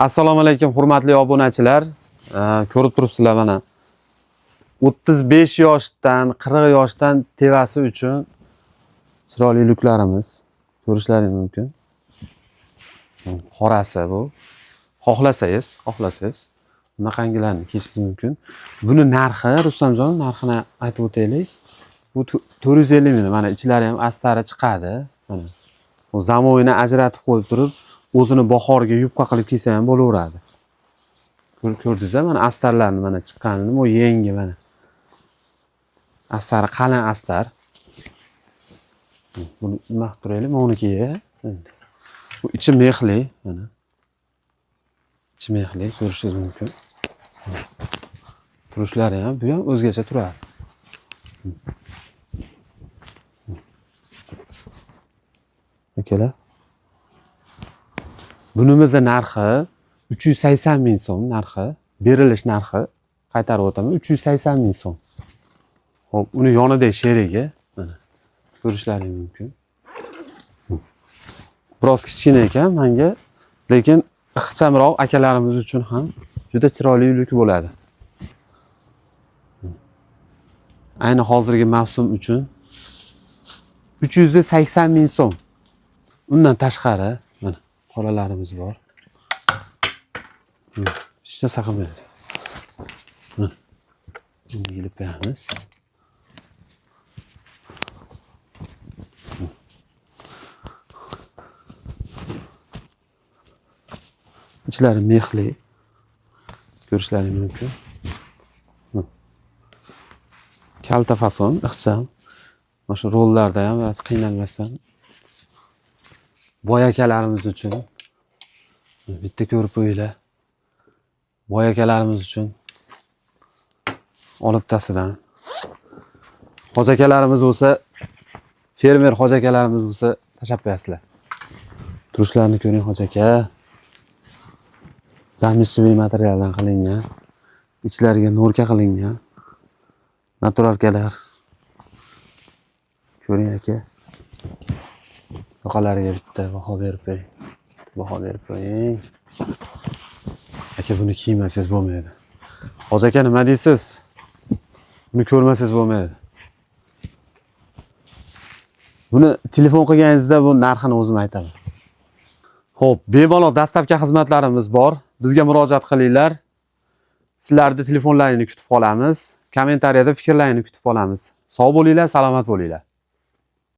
Assalomu alaykum hurmatli obunachilar. Ko'rib turibsizlar mana 35 yoshdan 40 yoshdan tevasi uchun chiroyli luklarimiz ko'rishlaringiz mumkin. Qorasi bu. Xohlasangiz bunaqangilarni kiyishingiz mumkin. Buni narxi, Rustamjon, narxini aytib o'taylik. Bu 450 ming. Mana ichlari ham astari chiqadi. Mana. Bu zamoyini ajratib qo'yib turib, o'zini bahorga yubqa qilib kiysa ham bo'laveradi. Ko'rdingizmi? Mana astarlarni mana chiqqanini, bu yangi mana. Astari qalin astar. Buni nima qilib turaylik? Mo'nikiga. Bu ichi mexli, mana. Ichi mexli ko'rishingiz mumkin. Turishlari ham bu ham o'zgacha turadi. Akalar. Bunimizning narxi 380 ming so'm narxi, berilish narxi. Qaytarib o'taman, 380 ming so'm. Xo'p, uni yonidagi sherigi mana ko'rishlaringiz mumkin. Biroz kichkina ekan menga, lekin ixchamroq akalarimiz uchun ham juda chiroyli luk bo'ladi. Ayni hozirgi mavsum uchun 380 ming so'm. Undan tashqari mana qolalarimiz bor. Hech narsa qilmaydi. Buni yilib beramiz. İçlari mexli. Ko'rishlaringiz mumkin. Kalta fason, ixcham. Mana shu rollarda ham biroz qiynalmasdan. Boy akalarimiz uchun bitta ko'rib qo'yinglar. Boy akalarimiz uchun olibtasidan. Hoji akalarimiz bo'lsa, fermer hoji akalarimiz bo'lsa, tashab qo'yasizlar. Turishlarni ko'ring hoji aka. Zamishchiy materialdan qilingan, ichlariga norka qilingan naturalkalar. Ko'ring aka. Yoqalariga bitta baho berib qo'ying. Baho berib qo'ying. Aka buni kiymasangiz bo'lmaydi. Hoji aka nima deysiz? Buni ko'rmasangiz bo'lmaydi. Buni telefon qilganingizda bu narxini o'zim aytaman. Xo'p, bemalol dastavka xizmatlarimiz bor. Bizga murojaat qilinglar. Sizlarning telefonlaringizni kutib qolamiz. Kommentariyada fikrlaringizni kutib qolamiz. Sog' bo'linglar, salomat bo'linglar.